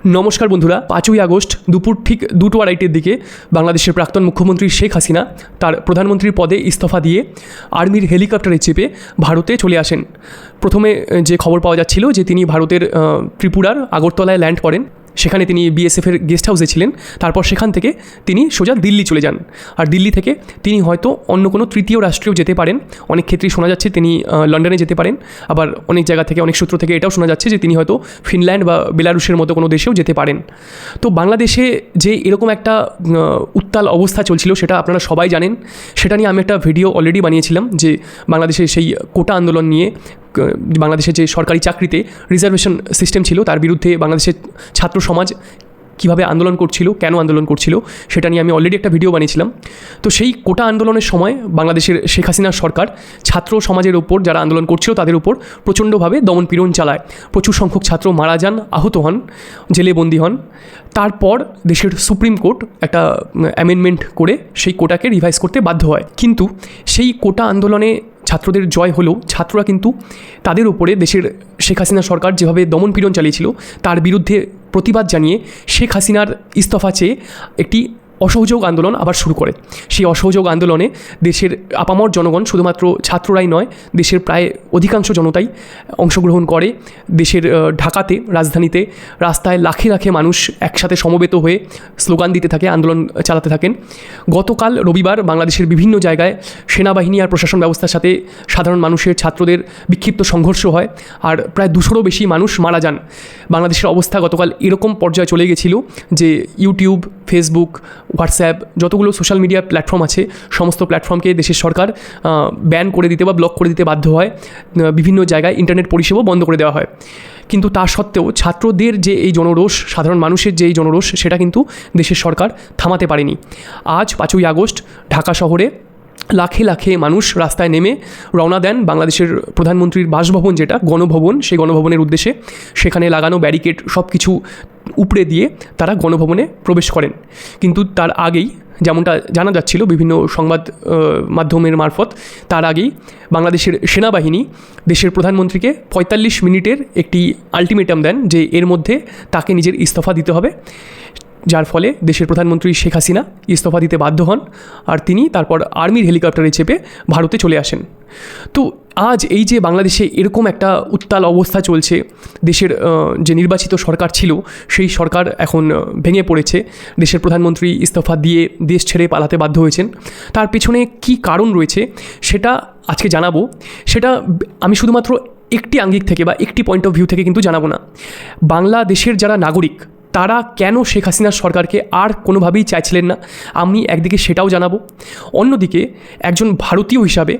নমস্কার বন্ধুরা, 5ই আগস্ট দুপুর ঠিক 2:02টার দিকে বাংলাদেশের প্রাক্তন মুখ্যমন্ত্রী শেখ হাসিনা তার প্রধানমন্ত্রীর পদে ইস্তফা দিয়ে আর্মির হেলিকপ্টারে চেপে ভারতে চলে আসেন। প্রথমে যে খবর পাওয়া যাচ্ছিল যে তিনি ভারতের ত্রিপুরার আগরতলায় ল্যান্ড করেন, সেখানে তিনি বিএসএফের গেস্ট হাউসে ছিলেন। তারপর সেখান থেকে তিনি সোজা দিল্লি চলে যান, আর দিল্লি থেকে তিনি হয়তো অন্য কোনো তৃতীয় রাষ্ট্রেও যেতে পারেন। অনেক ক্ষেত্রেই শোনা যাচ্ছে তিনি লন্ডনে যেতে পারেন, আবার অনেক জায়গা থেকে অনেক সূত্র থেকে এটাও শোনা যাচ্ছে যে তিনি হয়তো ফিনল্যান্ড বা বেলারুশের মতো কোনো দেশেও যেতে পারেন। তো বাংলাদেশে যে এরকম একটা উত্তাল অবস্থা চলছিল সেটা আপনারা সবাই জানেন। সেটা নিয়ে আমি একটা ভিডিও অলরেডি বানিয়েছিলাম যে বাংলাদেশে সেই কোটা আন্দোলন নিয়ে, বাংলাদেশের যে সরকারি চাকরিতে রিজার্ভেশন সিস্টেম ছিল তার বিরুদ্ধে বাংলাদেশের ছাত্র সমাজ কীভাবে আন্দোলন করছিল, কেন আন্দোলন করছিল, সেটা নিয়ে আমি অলরেডি একটা ভিডিও বানিয়েছিলাম। তো সেই কোটা আন্দোলনের সময় বাংলাদেশের শেখ হাসিনার সরকার ছাত্র সমাজের উপর, যারা আন্দোলন করছিল তাদের উপর প্রচণ্ডভাবে দমনপীড়ন চালায়। প্রচুর সংখ্যক ছাত্র মারা যান, আহত হন, জেলে বন্দী হন। তারপর দেশের সুপ্রিম কোর্ট একটা অ্যামেন্ডমেন্ট করে সেই কোটাকে রিভাইজ করতে বাধ্য হয়। কিন্তু সেই কোটা আন্দোলনে ছাত্রদের জয় হলেও ছাত্ররা কিন্তু তাদের উপরে দেশের শেখ হাসিনা সরকার যেভাবে দমনপীড়ন চালিয়েছিল তার বিরুদ্ধে প্রতিবাদ জানিয়ে শেখ হাসিনার ইস্তফা চেয়ে একটি অসহযোগ আন্দোলন আবার শুরু করে। সেই অসহযোগ আন্দোলনে দেশের আপামর জনগণ, শুধুমাত্র ছাত্ররাই নয়, দেশের প্রায় অধিকাংশ জনতাই অংশগ্রহণ করে। দেশের ঢাকাতে, রাজধানীতে, রাস্তায় লাখে লাখে মানুষ একসাথে সমবেত হয়ে স্লোগান দিতে থাকে, আন্দোলন চালাতে থাকেন। গতকাল রবিবার বাংলাদেশের বিভিন্ন জায়গায় সেনাবাহিনী আর প্রশাসন ব্যবস্থার সাথে সাধারণ মানুষের, ছাত্রদের বিক্ষিপ্ত সংঘর্ষ হয়, আর প্রায় 200রও বেশি মানুষ মারা যান। বাংলাদেশের অবস্থা গতকাল এরকম পর্যায়ে চলে গেছিল যে ইউটিউব, ফেসবুক, হোয়াটসঅ্যাপ, যতগুলো সোশ্যাল মিডিয়া প্ল্যাটফর্ম আছে সমস্ত প্ল্যাটফর্মকে দেশের সরকার ব্যান করে দিতে বা ব্লক করে দিতে বাধ্য হয়। বিভিন্ন জায়গায় ইন্টারনেট পরিষেবাও বন্ধ করে দেওয়া হয়। কিন্তু তা সত্ত্বেও ছাত্রদের যে এই জনরোষ, সাধারণ মানুষের যে এই জনরোষ, সেটা কিন্তু দেশের সরকার থামাতে পারেনি। আজ 5ই আগস্ট ঢাকা শহরে লাখে লাখে মানুষ রাস্তায় নেমে রওনা দেন বাংলাদেশের প্রধানমন্ত্রীর বাসভবন, যেটা গণভবন, সেই গণভবনের উদ্দেশ্যে। সেখানে লাগানো ব্যারিকেড সব কিছু উপড়ে দিয়ে তারা গণভবনে প্রবেশ করেন। কিন্তু তার আগেই, যেমনটা জানা যাচ্ছিল বিভিন্ন সংবাদ মাধ্যমের মারফত, তার আগেই বাংলাদেশের সেনাবাহিনী দেশের প্রধানমন্ত্রীকে 45 মিনিটের একটি আলটিমেটাম দেন যে এর মধ্যে তাকে নিজের ইস্তফা দিতে হবে। যার ফলে দেশের প্রধানমন্ত্রী শেখ হাসিনা ইস্তফা দিতে বাধ্য হন, আর তিনি তারপর আর্মির হেলিকপ্টারে চেপে ভারতে চলে আসেন। তো আজ এই যে বাংলাদেশে এরকম একটা উত্তাল অবস্থা চলছে, দেশের যে নির্বাচিত সরকার ছিল সেই সরকার এখন ভেঙে পড়েছে, দেশের প্রধানমন্ত্রী ইস্তফা দিয়ে দেশ ছেড়ে পালাতে বাধ্য হয়েছেন। তার পেছনে কী কারণ রয়েছে সেটা আজকে জানাবো। সেটা আমি শুধুমাত্র একটি আঙ্গিক থেকে বা একটি পয়েন্ট অফ ভিউ থেকে কিন্তু জানাবো না। বাংলাদেশের যারা নাগরিক তারা কেন শেখ হাসিনার সরকারকে আর কোনোভাবেই চাইছিলেন না, আমি একদিকে সেটাও জানাবো। অন্যদিকে একজন ভারতীয় হিসাবে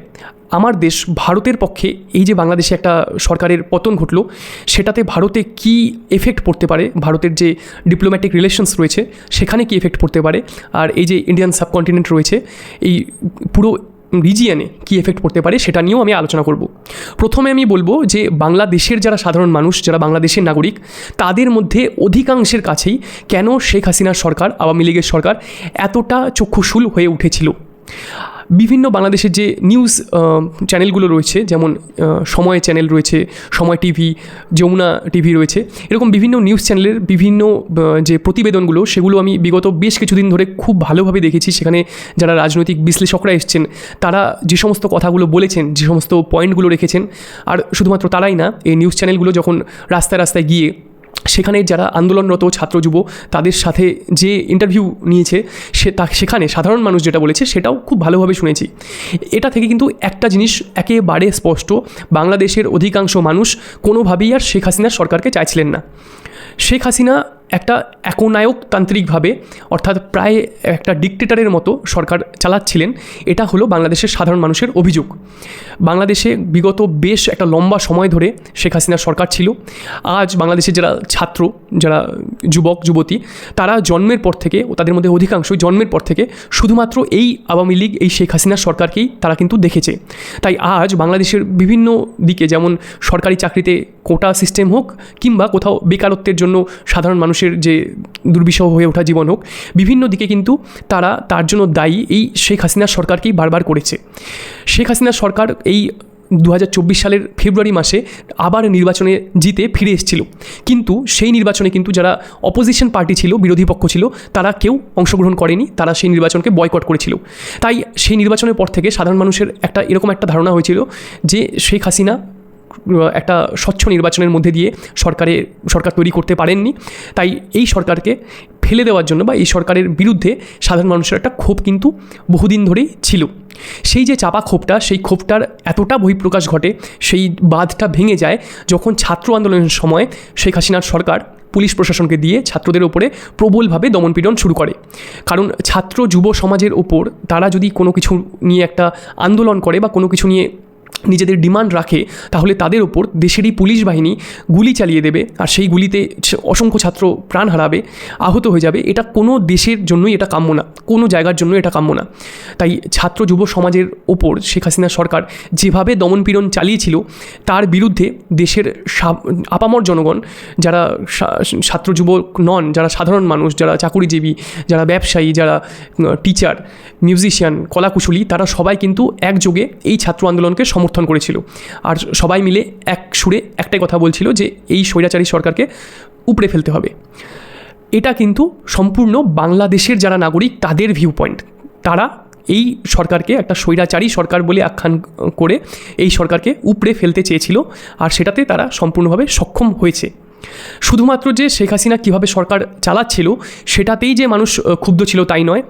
আমার দেশ ভারতের পক্ষে এই যে বাংলাদেশে একটা সরকারের পতন ঘটলো, সেটাতে ভারতে কি এফেক্ট পড়তে পারে, ভারতের যে ডিপ্লোম্যাটিক রিলেশনস রয়েছে সেখানে কি এফেক্ট পড়তে পারে, আর এই যে ইন্ডিয়ান সাবকন্টিনেন্ট রয়েছে এই পুরো রিজিয়নে কী এফেক্ট পড়তে পারে, সেটা নিয়েও আমি আলোচনা করব। প্রথমে আমি বলবো যে বাংলাদেশের যারা সাধারণ মানুষ, যারা বাংলাদেশের নাগরিক, তাদের মধ্যে অধিকাংশের কাছেই কেন শেখ হাসিনার সরকার, আওয়ামী লীগের সরকার এতটা চক্ষুশূল হয়ে উঠেছিল। বিভিন্ন বাংলাদেশের যে নিউজ চ্যানেলগুলো রয়েছে, যেমন সময় চ্যানেল রয়েছে, সময় টিভি, যমুনা টিভি রয়েছে, এরকম বিভিন্ন নিউজ চ্যানেলের বিভিন্ন যে প্রতিবেদনগুলো, সেগুলো আমি বিগত বেশ কিছুদিন ধরে খুব ভালোভাবে দেখেছি। সেখানে যারা রাজনৈতিক বিশ্লেষকরা এসছেন তারা যে সমস্ত কথাগুলো বলেছেন, যে সমস্ত পয়েন্টগুলো রেখেছেন, আর শুধুমাত্র তারাই না, এই নিউজ চ্যানেলগুলো যখন রাস্তায় রাস্তায় গিয়ে সেখানে যারা আন্দোলনরত ছাত্র যুব তাদের সাথে যে ইন্টারভিউ নিয়েছে, সেখানে সাধারণ মানুষ যেটা বলেছে সেটাও খুব ভালোভাবে শুনেছি। এটা থেকে কিন্তু একটা জিনিস একেবারে স্পষ্ট, বাংলাদেশের অধিকাংশ মানুষ কোনোভাবেই আর শেখ হাসিনার সরকারকে চাইছিলেন না। শেখ হাসিনা একটা একনায়কতান্ত্রিকভাবে, অর্থাৎ প্রায় একটা ডিকটেটরের মতো সরকার চালাচ্ছিলেন, এটা হলো বাংলাদেশের সাধারণ মানুষের অভিযোগ। বাংলাদেশে বিগত বেশ একটা লম্বা সময় ধরে শেখ হাসিনার সরকার ছিল। আজ বাংলাদেশের যারা ছাত্র, যারা যুবক যুবতী, তারা জন্মের পর থেকে, ও তাদের মধ্যে অধিকাংশই জন্মের পর থেকে শুধুমাত্র এই আওয়ামী লীগ, এই শেখ হাসিনার সরকারকেই তারা কিন্তু দেখেছে। তাই আজ বাংলাদেশের বিভিন্ন দিকে, যেমন সরকারি চাকরিতে কোটা সিস্টেম হোক, কিংবা কোথাও বেকারত্বের জন্য সাধারণ মানুষের যে দুর্বিষহ হয়ে ওঠা জীবন হোক, বিভিন্ন দিকে কিন্তু তারা তার জন্য দায়ী এই শেখ হাসিনার সরকারকেই বারবার করেছে। শেখ হাসিনার সরকার এই 2024 সালের ফেব্রুয়ারি মাসে আবার নির্বাচনে জিতে ফিরে এসেছিল, কিন্তু সেই নির্বাচনে কিন্তু যারা অপোজিশন পার্টি ছিল, বিরোধী পক্ষ ছিল, তারা কেউ অংশগ্রহণ করেনি, তারা সেই নির্বাচনকে বয়কট করেছিল। তাই সেই নির্বাচনের পর থেকে সাধারণ মানুষের এরকম একটা ধারণা হয়েছিল যে শেখ হাসিনা একটা স্বচ্ছ নির্বাচনের মধ্যে দিয়ে সরকার তৈরি করতে পারেননি। তাই এই সরকারকে ফেলে দেওয়ার জন্য বা এই সরকারের বিরুদ্ধে সাধারণ মানুষের একটা ক্ষোভ কিন্তু বহুদিন ধরেই ছিল। সেই যে চাপা ক্ষোভটা, সেই ক্ষোভটার এতটা বহিঃপ্রকাশ ঘটে, সেই বাঁধটা ভেঙে যায় যখন ছাত্র আন্দোলনের সময় শেখ হাসিনার সরকার পুলিশ প্রশাসনকে দিয়ে ছাত্রদের ওপরে প্রবলভাবে দমনপীড়ন শুরু করে। কারণ ছাত্র যুব সমাজের ওপর তারা যদি কোনো কিছু নিয়ে একটা আন্দোলন করে বা কোনো কিছু নিয়ে নিজেদের ডিমান্ড রাখে, তাহলে তাদের ওপর দেশেরই পুলিশ বাহিনী গুলি চালিয়ে দেবে, আর সেই গুলিতে অসংখ্য ছাত্র প্রাণ হারাবে, আহত হয়ে যাবে। এটা কোনো দেশের জন্যই এটা কাম্য না, কোনো জায়গার জন্য এটা কাম্য না। তাই ছাত্র যুব সমাজের ওপর শেখ হাসিনা সরকার যেভাবে দমনপীড়ন চালিয়েছিল, তার বিরুদ্ধে দেশের আপামর জনগণ, যারা ছাত্র যুবক নন, যারা সাধারণ মানুষ, যারা চাকুরিজীবী, যারা ব্যবসায়ী, যারা টিচার, মিউজিশিয়ান, কলাকুশলী, তারা সবাই কিন্তু একযোগে এই ছাত্র আন্দোলনকে সমর্থন করেছিল। আর সবাই মিলে এক সুরে একটাই কথা বলছিল যে এই স্বৈরাচারী সরকারকে উপড়ে ফেলতে হবে। এটা কিন্তু সম্পূর্ণ বাংলাদেশের যারা নাগরিক তাদের ভিউ পয়েন্ট। তারা এই সরকারকে একটা স্বৈরাচারী সরকার বলে আখ্যান করে এই সরকারকে উপড়ে ফেলতে চেয়েছিল, আর সেটাতে তারা সম্পূর্ণভাবে সক্ষম হয়েছে। শুধুমাত্র যে শেখ হাসিনা কীভাবে সরকার চালাচ্ছিল সেটাতেই যে মানুষ ক্ষুব্ধ ছিল তাই নয়।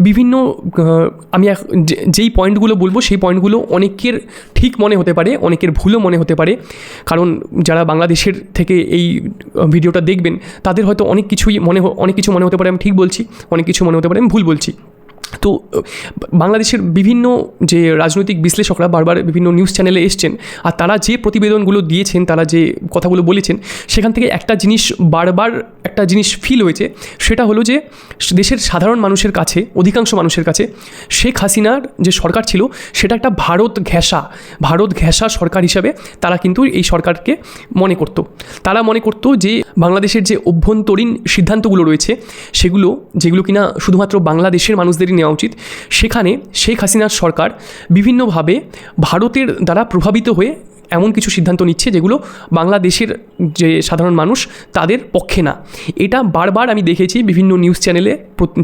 বিভিন্ন আমি যেই পয়েন্টগুলো বলবো সেই পয়েন্টগুলো অনেকের ঠিক মনে হতে পারে, অনেকের ভুলও মনে হতে পারে। কারণ যারা বাংলাদেশের থেকে এই ভিডিওটা দেখবেন তাদের হয়তো অনেক কিছু মনে হতে পারে আমি ঠিক বলছি, অনেক কিছু মনে হতে পারে আমি ভুল বলছি। তো বাংলাদেশের বিভিন্ন যে রাজনৈতিক বিশ্লেষকরা বারবার বিভিন্ন নিউজ চ্যানেলে এসছেন, আর তারা যে প্রতিবেদনগুলো দিয়েছেন, তারা যে কথাগুলো বলেছেন, সেখান থেকে একটা জিনিস ফিল হয়েছে। সেটা হলো যে দেশের সাধারণ মানুষের কাছে, অধিকাংশ মানুষের কাছে শেখ হাসিনার যে সরকার ছিল সেটা একটা ভারত ঘেঁষা সরকার হিসাবে তারা কিন্তু এই সরকারকে মনে করত। তারা মনে করত যে বাংলাদেশের যে অভ্যন্তরীণ সিদ্ধান্তগুলো রয়েছে যেগুলো কিনা শুধুমাত্র বাংলাদেশের মানুষদেরই নেওয়া উচিত, সেখানে শেখ হাসিনার সরকার বিভিন্নভাবে ভারতের দ্বারা প্রভাবিত হয়ে এমন কিছু সিদ্ধান্ত নিচ্ছে যেগুলো বাংলাদেশের যে সাধারণ মানুষ তাদের পক্ষে না। এটা বারবার আমি দেখেছি বিভিন্ন নিউজ চ্যানেলে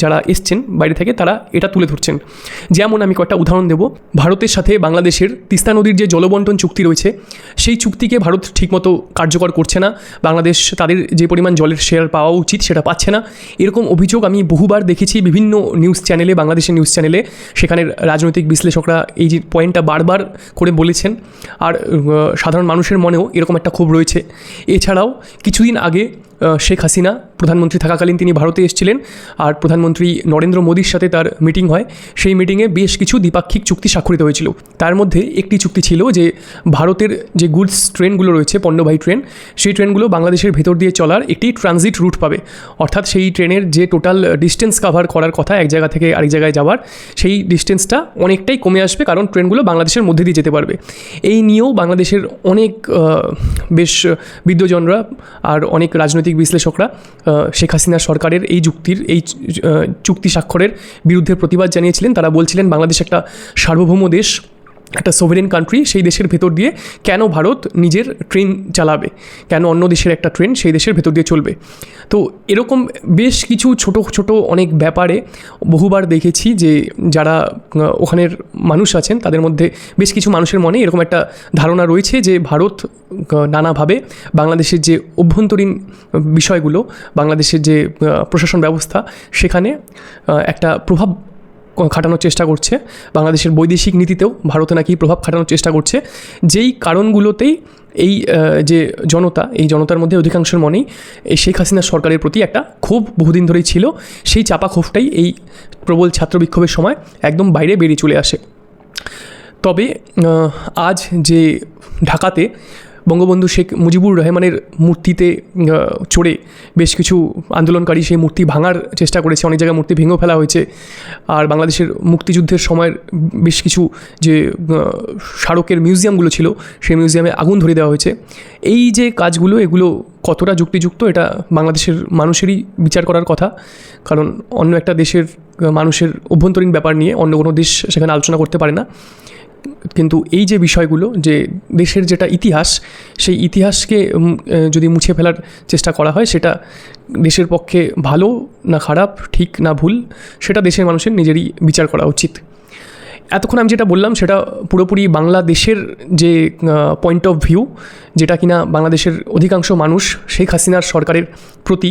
যারা এসছেন বাইরে থেকে তারা এটা তুলে ধরছেন। যেমন আমি কয়েকটা উদাহরণ দেব। ভারতের সাথে বাংলাদেশের তিস্তা নদীর যে জলবন্টন চুক্তি রয়েছে, সেই চুক্তিকে ভারত ঠিকমতো কার্যকর করছে না। বাংলাদেশ তাদের যে পরিমাণ জলের শেয়ার পাওয়া উচিত সেটা পাচ্ছে না, এরকম অভিযোগ আমি বহুবার দেখেছি বিভিন্ন নিউজ চ্যানেলে, বাংলাদেশের নিউজ চ্যানেলে। সেখানের রাজনৈতিক বিশ্লেষকরা এই যে পয়েন্টটা বারবার করে বলেছেন, আর সাধারণ মানুষের মনেও এরকম একটা ক্ষোভ রয়েছে। এছাড়াও কিছুদিন আগে শেখ হাসিনা প্রধানমন্ত্রী থাকাকালীন তিনি ভারতে এসেছিলেন, আর প্রধানমন্ত্রী নরেন্দ্র মোদীর সাথে তার মিটিং হয়। সেই মিটিংয়ে বেশ কিছু দ্বিপাক্ষিক চুক্তি স্বাক্ষরিত হয়েছিল। তার মধ্যে একটি চুক্তি ছিল যে ভারতের যে গুডস ট্রেনগুলো রয়েছে, পণ্যবাহী ট্রেন, সেই ট্রেনগুলো বাংলাদেশের ভেতর দিয়ে চলার একটি ট্রানজিট রুট পাবে। অর্থাৎ সেই ট্রেনের যে টোটাল ডিস্টেন্স কাভার করার কথা এক জায়গা থেকে আরেক জায়গায় যাওয়ার, সেই ডিস্টেন্সটা অনেকটাই কমে আসবে, কারণ ট্রেনগুলো বাংলাদেশের মধ্যে দিয়ে যেতে পারবে। এই নিয়েও বাংলাদেশের অনেক বেশ বিদ্বজনরা আর অনেক রাজনৈতিক বিশ্লেষকরা শেখ হাসিনা সরকারের এই চুক্তি স্বাক্ষরের বিরুদ্ধে প্রতিবাদ জানিয়েছিলেন। তারা বলছিলেন বাংলাদেশ একটা সার্বভৌম দেশ, একটা সোভারেন কান্ট্রি, সেই দেশের ভেতর দিয়ে কেন ভারত নিজের ট্রেন চালাবে, কেন অন্য দেশের একটা ট্রেন সেই দেশের ভেতর দিয়ে চলবে। তো এরকম বেশ কিছু ছোট অনেক ব্যাপারে বহুবার দেখেছি যে যারা ওখানের মানুষ আছেন তাদের মধ্যে বেশ কিছু মানুষের মনে এরকম একটা ধারণা রয়েছে যে ভারত নানাভাবে বাংলাদেশের যে অভ্যন্তরীণ বিষয়গুলো, বাংলাদেশের যে প্রশাসন ব্যবস্থা, সেখানে একটা প্রভাব খাটানোর চেষ্টা করছে। বাংলাদেশের বৈদেশিক নীতিতেও ভারতে নাকি প্রভাব খাটানোর চেষ্টা করছে, যেই কারণগুলোতেই এই যে এই জনতার মধ্যে অধিকাংশের মনেই এই শেখ হাসিনা সরকারের প্রতি একটা ক্ষোভ বহুদিন ধরেই ছিল। সেই চাপা ক্ষোভটাই এই প্রবল ছাত্র বিক্ষোভের সময় একদম বাইরে বেরিয়ে চলে আসে। তবে আজ যে ঢাকাতে বঙ্গবন্ধু শেখ মুজিবুর রহমানের মূর্তিতে চড়ে বেশ কিছু আন্দোলনকারী সেই মূর্তি ভাঙার চেষ্টা করেছে, অনেক জায়গায় মূর্তি ভেঙেও ফেলা হয়েছে। আর বাংলাদেশের মুক্তিযুদ্ধের সময়ের বেশ কিছু যে স্মারকের মিউজিয়ামগুলো ছিল সেই মিউজিয়ামে আগুন ধরিয়ে দেওয়া হয়েছে। এই যে কাজগুলো, এগুলো কতটা যুক্তিযুক্ত এটা বাংলাদেশের মানুষেরই বিচার করার কথা, কারণ অন্য একটা দেশের মানুষের অভ্যন্তরীণ ব্যাপার নিয়ে অন্য কোনো দেশ সেখানে আলোচনা করতে পারে না। কিন্তু এই যে বিষয়গুলো, যে দেশের যেটা ইতিহাস, সেই ইতিহাসকে যদি মুছে ফেলার চেষ্টা করা হয়, সেটা দেশের পক্ষে ভালো না খারাপ, ঠিক না ভুল, সেটা দেশের মানুষের নিজেরই বিচার করা উচিত। এতক্ষণ আমি যেটা বললাম সেটা পুরোপুরি বাংলাদেশের যে পয়েন্ট অফ ভিউ, যেটা কিনা বাংলাদেশের অধিকাংশ মানুষ শেখ হাসিনার সরকারের প্রতি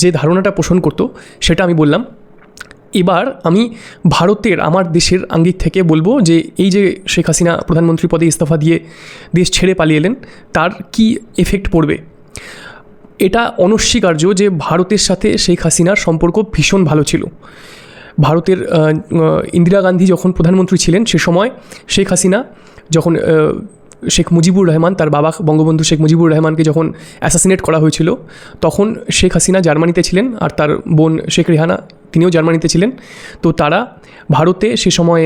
যে ধারণাটা পোষণ করত, সেটা আমি বললাম। এবার আমি ভারতের, আমার দেশের আঙ্গিক থেকে বলবো যে এই যে শেখ হাসিনা প্রধানমন্ত্রী পদে ইস্তফা দিয়ে দেশ ছেড়ে পালিয়ে এলেন, তার কি এফেক্ট পড়বে। এটা অনস্বীকার্য যে ভারতের সাথে শেখ হাসিনার সম্পর্ক ভীষণ ভালো ছিল। ভারতের ইন্দিরা গান্ধী যখন প্রধানমন্ত্রী ছিলেন, সে সময় শেখ হাসিনা যখন শেখ মুজিবুর রহমান, তার বাবা বঙ্গবন্ধু শেখ মুজিবুর রহমানকে যখন অ্যাসাসিনেট করা হয়েছিল, তখন শেখ হাসিনা জার্মানিতে ছিলেন আর তার বোন শেখ রেহানা তিনিও জার্মানিতে ছিলেন। তো তারা ভারতে সে সময়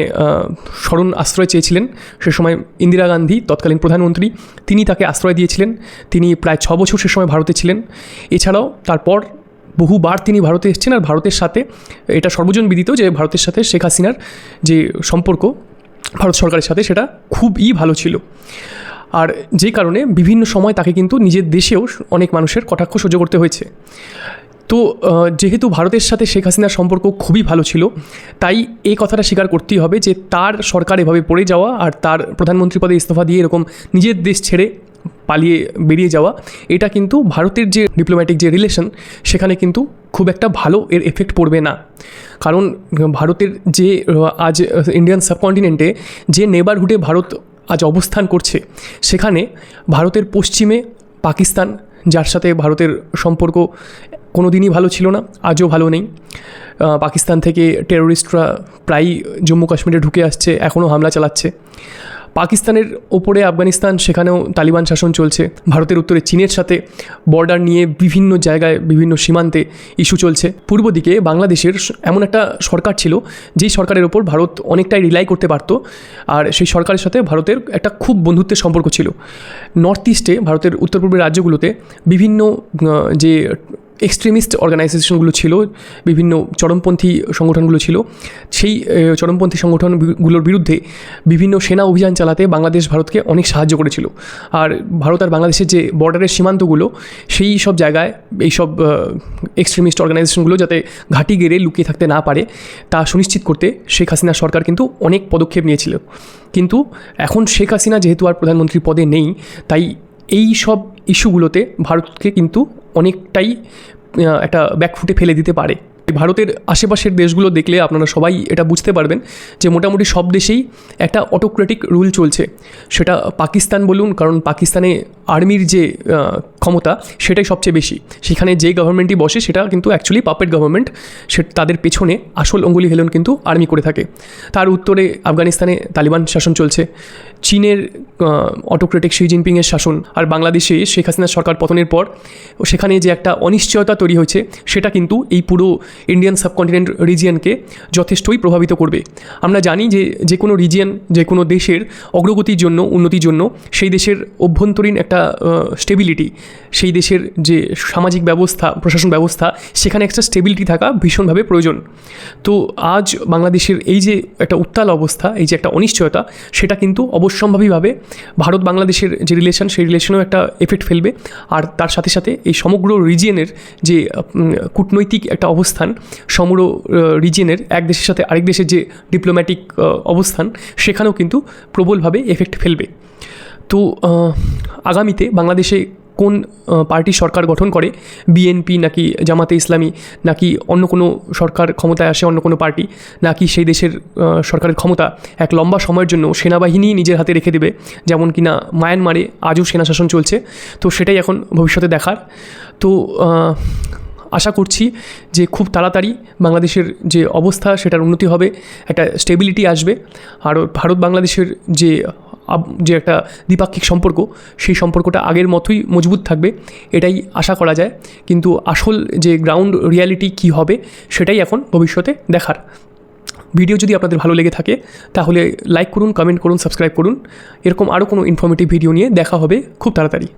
শরণ আশ্রয় চেয়েছিলেন। সে সময় ইন্দিরা গান্ধী তৎকালীন প্রধানমন্ত্রী, তিনি তাকে আশ্রয় দিয়েছিলেন। তিনি প্রায় 6 বছর সে সময় ভারতে ছিলেন। এছাড়াও তারপর বহুবার তিনি ভারতে এসেছেন। আর ভারতের সাথে, এটা সর্বজন বিদিত যে ভারতের সাথে শেখ হাসিনার যে সম্পর্ক ভারত সরকারের সাথে, সেটা খুবই ভালো ছিল। আর যে কারণে বিভিন্ন সময় তাকে কিন্তু নিজের দেশেও অনেক মানুষের কটাক্ষ সহ্য করতে হয়েছে। তো যেহেতু ভারতের সাথে শেখ হাসিনার সম্পর্ক খুবই ভালো ছিল, তাই এই কথাটা স্বীকার করতেই হবে যে তার সরকার এভাবে পড়ে যাওয়া আর তার প্রধানমন্ত্রী পদে ইস্তফা দিয়ে এরকম নিজের দেশ ছেড়ে পালিয়ে বেরিয়ে যাওয়া, এটা কিন্তু ভারতের যে ডিপ্লোম্যাটিক যে রিলেশন, সেখানে কিন্তু খুব একটা ভালো এর এফেক্ট পড়বে না। কারণ ভারতের যে আজ ইন্ডিয়ান সাবকন্টিনেন্টে যে নেবারহুডে ভারত আজ অবস্থান করছে, সেখানে ভারতের পশ্চিমে পাকিস্তান, যার সাথে ভারতের সম্পর্ক কোনো দিনই ভালো ছিল না, আজও ভালো নেই। পাকিস্তান থেকে টেরোরিস্টরা প্রায়ই জম্মু কাশ্মীরে ঢুকে আসছে, এখনও হামলা চালাচ্ছে। পাকিস্তানের ওপরে আফগানিস্তান, সেখানেও তালিবান শাসন চলছে। ভারতের উত্তরে চীনের সাথে বর্ডার নিয়ে বিভিন্ন জায়গায় বিভিন্ন সীমান্তে ইস্যু চলছে। পূর্ব দিকে বাংলাদেশের এমন একটা সরকার ছিল, যেই সরকারের ওপর ভারত অনেকটাই রিলাই করতে পারত, আর সেই সরকারের সাথে ভারতের একটা খুব বন্ধুত্বের সম্পর্ক ছিল। নর্থ ইস্টে, ভারতের উত্তর পূর্বের রাজ্যগুলোতে বিভিন্ন যে এক্সট্রিমিস্ট অর্গানাইজেশনগুলো ছিল, বিভিন্ন চরমপন্থী সংগঠনগুলো ছিল, সেই চরমপন্থী সংগঠনগুলোর বিরুদ্ধে বিভিন্ন সেনা অভিযান চালাতে বাংলাদেশ ভারতকে অনেক সাহায্য করেছিল। আর ভারত আর বাংলাদেশের যে বর্ডারের সীমান্তগুলো, সেই সব জায়গায় এইসব এক্সট্রিমিস্ট অর্গানাইজেশনগুলো যাতে ঘাঁটি গেড়ে লুকিয়ে থাকতে না পারে, তা সুনিশ্চিত করতে শেখ হাসিনা সরকার কিন্তু অনেক পদক্ষেপ নিয়েছিল। কিন্তু এখন শেখ হাসিনা যেহেতু আর প্রধানমন্ত্রী পদে নেই, তাই এই সব ইস্যুগুলোতে ভারতকে কিন্তু অনেকটাই একটা ব্যাকফুটে ফেলে দিতে পারে। ভারতের আশেপাশের দেশগুলো দেখলে আপনারা সবাই এটা বুঝতে পারবেন যে মোটামুটি সব দেশেই একটা অটোক্রেটিক রুল চলছে। সেটা পাকিস্তান বলুন, কারণ পাকিস্তানে আর্মির যে ক্ষমতা সেটাই সবচেয়ে বেশি। সেখানে যে গভর্নমেন্টই বসে সেটা কিন্তু অ্যাকচুয়ালি পাপেট গভর্নমেন্ট, সে তাদের পেছনে আসল অঙ্গুলি হেলন কিন্তু আর্মি করে থাকে। তার উত্তরে আফগানিস্তানে তালিবান শাসন চলছে, চীনের অটোক্রেটিক শি জিনপিংয়ের শাসন, আর বাংলাদেশে শেখ হাসিনার সরকার পতনের পর সেখানে যে একটা অনিশ্চয়তা তৈরি হয়েছে, সেটা কিন্তু এই পুরো ইন্ডিয়ান সাবকন্টিনেন্ট রিজিয়নকে যথেষ্টই প্রভাবিত করবে। আমরা জানি যে যে কোনো রিজিয়ন, যে কোনো দেশের অগ্রগতির জন্য, উন্নতির জন্য, সেই দেশের অভ্যন্তরীণ একটা স্টেবিলিটি, সেই দেশের যে সামাজিক ব্যবস্থা, প্রশাসন ব্যবস্থা, সেখানে একটা স্টেবিলিটি থাকা ভীষণভাবে প্রয়োজন। তো আজ বাংলাদেশের এই যে একটা উত্তাল অবস্থা, এই যে একটা অনিশ্চয়তা, সেটা কিন্তু অবশ্যম্ভাবীভাবে ভারত বাংলাদেশের যে রিলেশন, সেই রিলেশনেও একটা এফেক্ট ফেলবে। আর তার সাথে সাথে এই সমগ্র রিজিয়নের যে কূটনৈতিক একটা অবস্থান, সমগ্র রিজিয়নের এক দেশের সাথে আরেক দেশের যে ডিপ্লোম্যাটিক অবস্থান, সেখানেও কিন্তু প্রবলভাবে এফেক্ট ফেলবে। তো আগামীতে বাংলাদেশে কোন পার্টি সরকার গঠন করে, বিএনপি নাকি জামাতে ইসলামী, নাকি অন্য কোনো সরকার ক্ষমতায় আসে, অন্য কোনো পার্টি, নাকি সেই দেশের সরকারের ক্ষমতা এক লম্বা সময়ের জন্য সেনাবাহিনী নিজের হাতে রেখে দেবে, যেমন কিনা মায়ানমারে আজও সেনা শাসন চলছে, তো সেটাই এখন ভবিষ্যতে দেখার। তো আশা করছি যে খুব তাড়াতাড়ি বাংলাদেশের যে অবস্থা, সেটার উন্নতি হবে, একটা স্টেবিলিটি আসবে। আর ভারত বাংলাদেশের যে একটা দ্বিপাক্ষিক সম্পর্ক, সেই সম্পর্কটা আগের মতোই মজবুত থাকবে, এটাই আশা করা যায়। কিন্তু আসল যে গ্রাউন্ড রিয়ালিটি কী হবে, সেটাই এখন ভবিষ্যতে দেখার। ভিডিও যদি আপনাদের ভালো লেগে থাকে তাহলে লাইক করুন, কমেন্ট করুন, সাবস্ক্রাইব করুন। এরকম আরও কোনো ইনফরমেটিভ ভিডিও নিয়ে দেখা হবে খুব তাড়াতাড়ি।